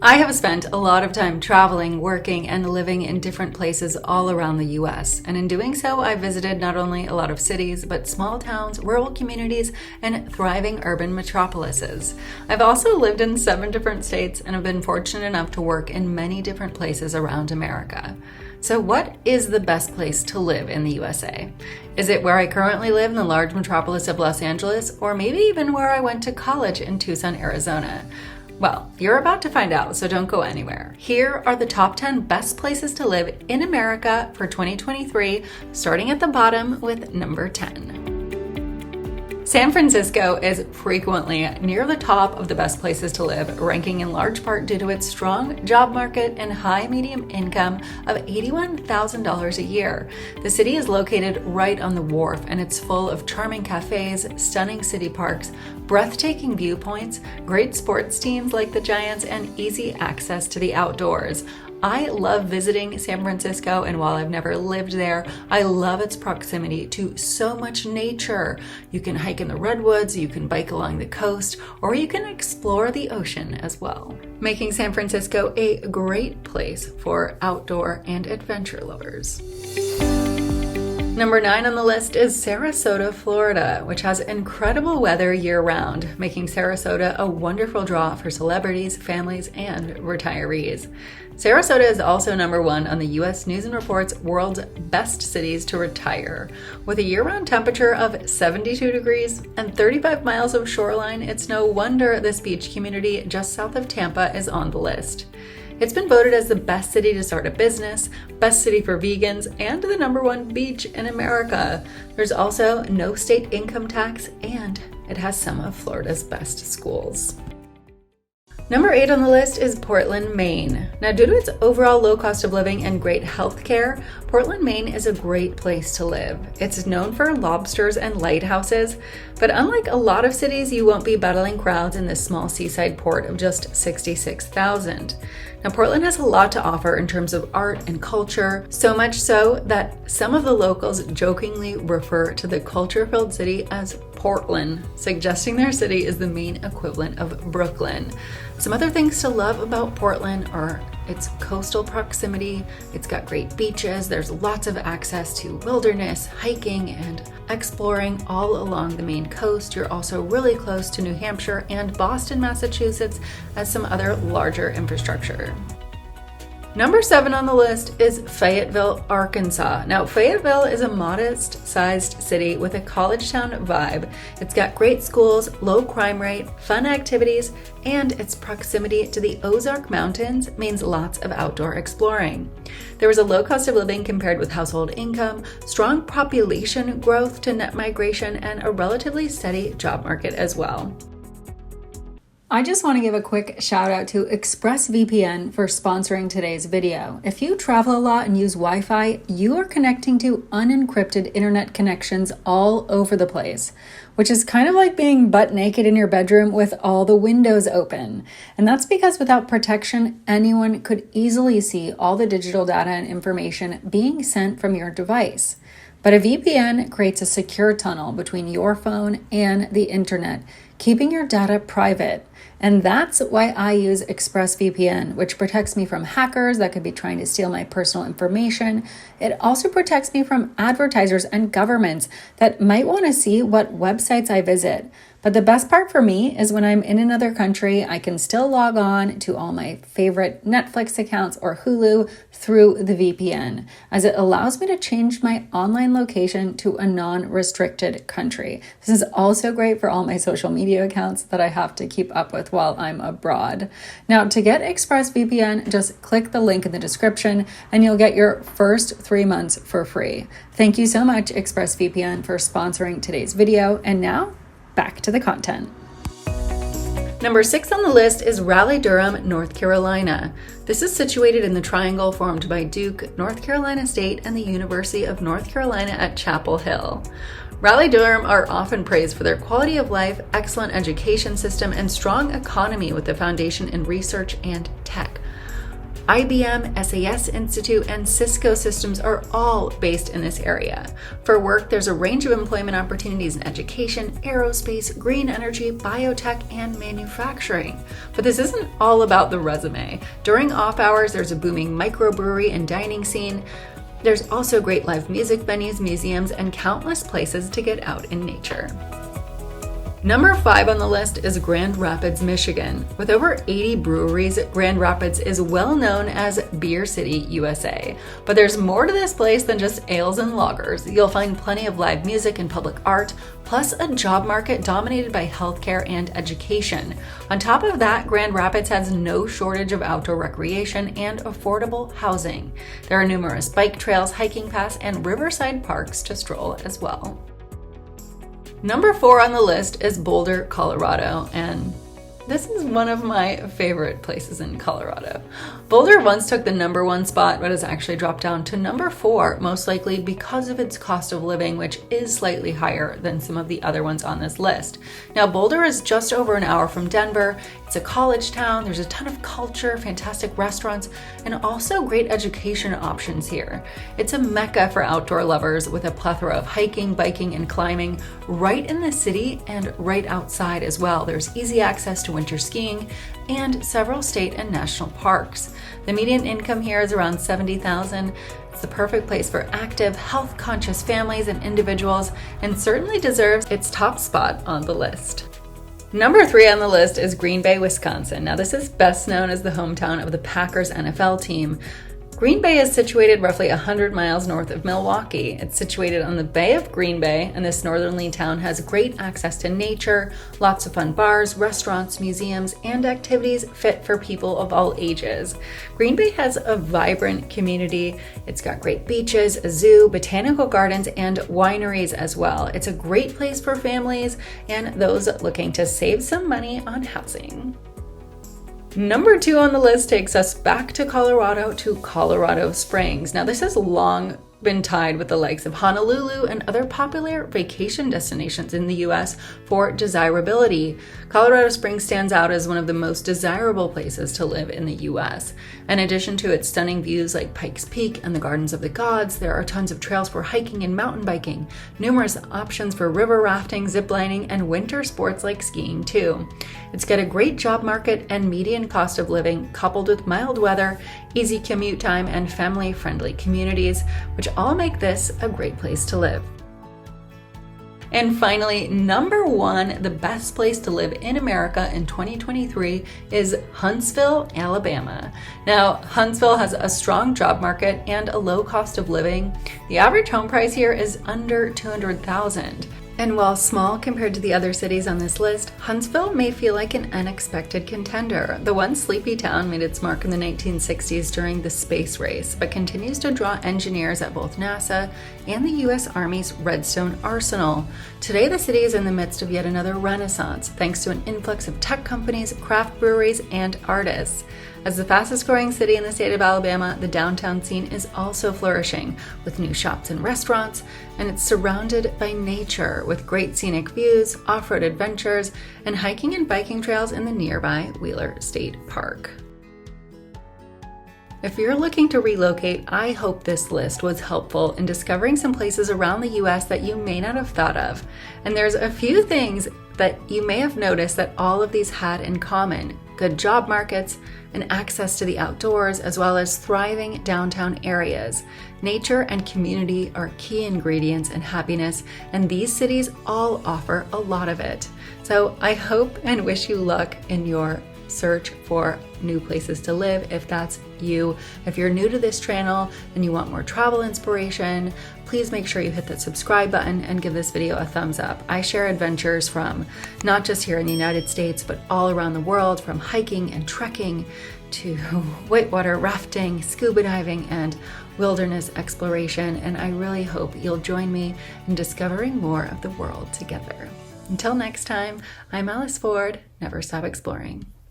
I have spent a lot of time traveling, working, and living in different places all around the US. And in doing so, I visited not only a lot of cities, but small towns, rural communities, and thriving urban metropolises. I've also lived in 7 different states and have been fortunate enough to work in many different places around America. So what is the best place to live in the USA? Is it where I currently live in the large metropolis of Los Angeles, or maybe even where I went to college in Tucson, Arizona? Well, you're about to find out, so don't go anywhere. Here are the top 10 best places to live in America for 2023, starting at the bottom with number 10. San Francisco is frequently near the top of the best places to live, ranking in large part due to its strong job market and high median income of $81,000 a year. The city is located right on the wharf, and it's full of charming cafes, stunning city parks, breathtaking viewpoints, great sports teams like the Giants, and easy access to the outdoors. I love visiting San Francisco, and while I've never lived there, I love its proximity to so much nature. You can hike in the redwoods, you can bike along the coast, or you can explore the ocean as well, making San Francisco a great place for outdoor and adventure lovers. Number 9 on the list is Sarasota, Florida, which has incredible weather year-round, making Sarasota a wonderful draw for celebrities, families, and retirees. Sarasota is also number 1 on the U.S. News & Report's World's Best Cities to Retire. With a year-round temperature of 72 degrees and 35 miles of shoreline, it's no wonder this beach community just south of Tampa is on the list. It's been voted as the best city to start a business, best city for vegans, and the number 1 beach in America. There's also no state income tax, and it has some of Florida's best schools. Number 8 on the list is Portland, Maine. Now, due to its overall low cost of living and great health care, Portland, Maine is a great place to live. It's known for lobsters and lighthouses, but unlike a lot of cities, you won't be battling crowds in this small seaside port of just 66,000. Now, Portland has a lot to offer in terms of art and culture, so much so that some of the locals jokingly refer to the culture-filled city as Portland, suggesting their city is the Maine equivalent of Brooklyn. Some other things to love about Portland are its coastal proximity. It's got great beaches. There's lots of access to wilderness, hiking, and exploring all along the Maine coast. You're also really close to New Hampshire and Boston, Massachusetts, as some other larger infrastructure. Number 7 on the list is Fayetteville, Arkansas. Now, Fayetteville is a modest-sized city with a college town vibe. It's got great schools, low crime rate, fun activities, and its proximity to the Ozark Mountains means lots of outdoor exploring. There is a low cost of living compared with household income, strong population growth to net migration, and a relatively steady job market as well. I just want to give a quick shout out to ExpressVPN for sponsoring today's video. If you travel a lot and use Wi-Fi, you are connecting to unencrypted internet connections all over the place, which is kind of like being butt naked in your bedroom with all the windows open. And that's because without protection, anyone could easily see all the digital data and information being sent from your device. But a VPN creates a secure tunnel between your phone and the internet, keeping your data private. And that's why I use ExpressVPN, which protects me from hackers that could be trying to steal my personal information. It also protects me from advertisers and governments that might want to see what websites I visit. But the best part for me is when I'm in another country, I can still log on to all my favorite Netflix accounts or Hulu through the VPN, as it allows me to change my online location to a non-restricted country. This is also great for all my social media accounts that I have to keep up with while I'm abroad. Now, to get ExpressVPN, just click the link in the description and you'll get your first 3 months for free. Thank you so much, ExpressVPN, for sponsoring today's video. And now, back to the content. Number 6 on the list is Raleigh Durham, North Carolina. This is situated in the triangle formed by Duke, North Carolina State, and the University of North Carolina at Chapel Hill. Raleigh Durham are often praised for their quality of life, excellent education system, and strong economy with a foundation in research and tech. IBM, SAS Institute, and Cisco systems are all based in this area. For work, there's a range of employment opportunities in education, aerospace, green energy, biotech, and manufacturing. But this isn't all about the resume. During off hours, there's a booming microbrewery and dining scene. There's also great live music venues, museums, and countless places to get out in nature. Number 5 on the list is Grand Rapids, Michigan. With over 80 breweries, Grand Rapids is well known as Beer City, USA. But there's more to this place than just ales and lagers. You'll find plenty of live music and public art, plus a job market dominated by healthcare and education. On top of that, Grand Rapids has no shortage of outdoor recreation and affordable housing. There are numerous bike trails, hiking paths, and riverside parks to stroll as well. Number 4 on the list is Boulder, Colorado, and this is one of my favorite places in Colorado. Boulder once took the number 1 spot, but has actually dropped down to number 4, most likely because of its cost of living, which is slightly higher than some of the other ones on this list. Now, Boulder is just over an hour from Denver. It's a college town. There's a ton of culture, fantastic restaurants, and also great education options here. It's a mecca for outdoor lovers with a plethora of hiking, biking, and climbing right in the city and right outside as well. There's easy access to winter skiing and several state and national parks. The median income here is around $70,000. It's the perfect place for active, health-conscious families and individuals, and certainly deserves its top spot on the list. Number 3 on the list is Green Bay, Wisconsin. Now, this is best known as the hometown of the Packers NFL team. Green Bay is situated roughly 100 miles north of Milwaukee. It's situated on the Bay of Green Bay, and this northerly town has great access to nature, lots of fun bars, restaurants, museums, and activities fit for people of all ages. Green Bay has a vibrant community. It's got great beaches, a zoo, botanical gardens, and wineries as well. It's a great place for families and those looking to save some money on housing. Number 2 on the list takes us back to Colorado Springs. Now, this has long been tied with the likes of Honolulu and other popular vacation destinations in the US for desirability. Colorado Springs stands out as one of the most desirable places to live in the US. In addition to its stunning views like Pikes Peak and the Gardens of the Gods, there are tons of trails for hiking and mountain biking, numerous options for river rafting, ziplining, and winter sports like skiing too. It's got a great job market and median cost of living, coupled with mild weather, easy commute time, and family-friendly communities, which all make this a great place to live. And finally, number 1, the best place to live in America in 2023 is Huntsville, Alabama. Now, Huntsville has a strong job market and a low cost of living. The average home price here is under $200,000. And while small compared to the other cities on this list, Huntsville may feel like an unexpected contender. The once sleepy town made its mark in the 1960s during the space race, but continues to draw engineers at both NASA and the U.S. Army's Redstone Arsenal. Today, the city is in the midst of yet another renaissance, thanks to an influx of tech companies, craft breweries, and artists. As the fastest growing city in the state of Alabama, the downtown scene is also flourishing with new shops and restaurants, and it's surrounded by nature with great scenic views, off-road adventures, and hiking and biking trails in the nearby Wheeler State Park. If you're looking to relocate, I hope this list was helpful in discovering some places around the US that you may not have thought of. And there's a few things that you may have noticed that all of these had in common: good job markets and access to the outdoors, as well as thriving downtown areas. Nature and community are key ingredients in happiness, and these cities all offer a lot of it. So I hope and wish you luck in your search for new places to live if that's you. If you're new to this channel and you want more travel inspiration, please make sure you hit that subscribe button and give this video a thumbs up. I share adventures from not just here in the United States, but all around the world, from hiking and trekking to whitewater rafting, scuba diving, and wilderness exploration. And I really hope you'll join me in discovering more of the world together. Until next time, I'm Alice Ford. Never stop exploring.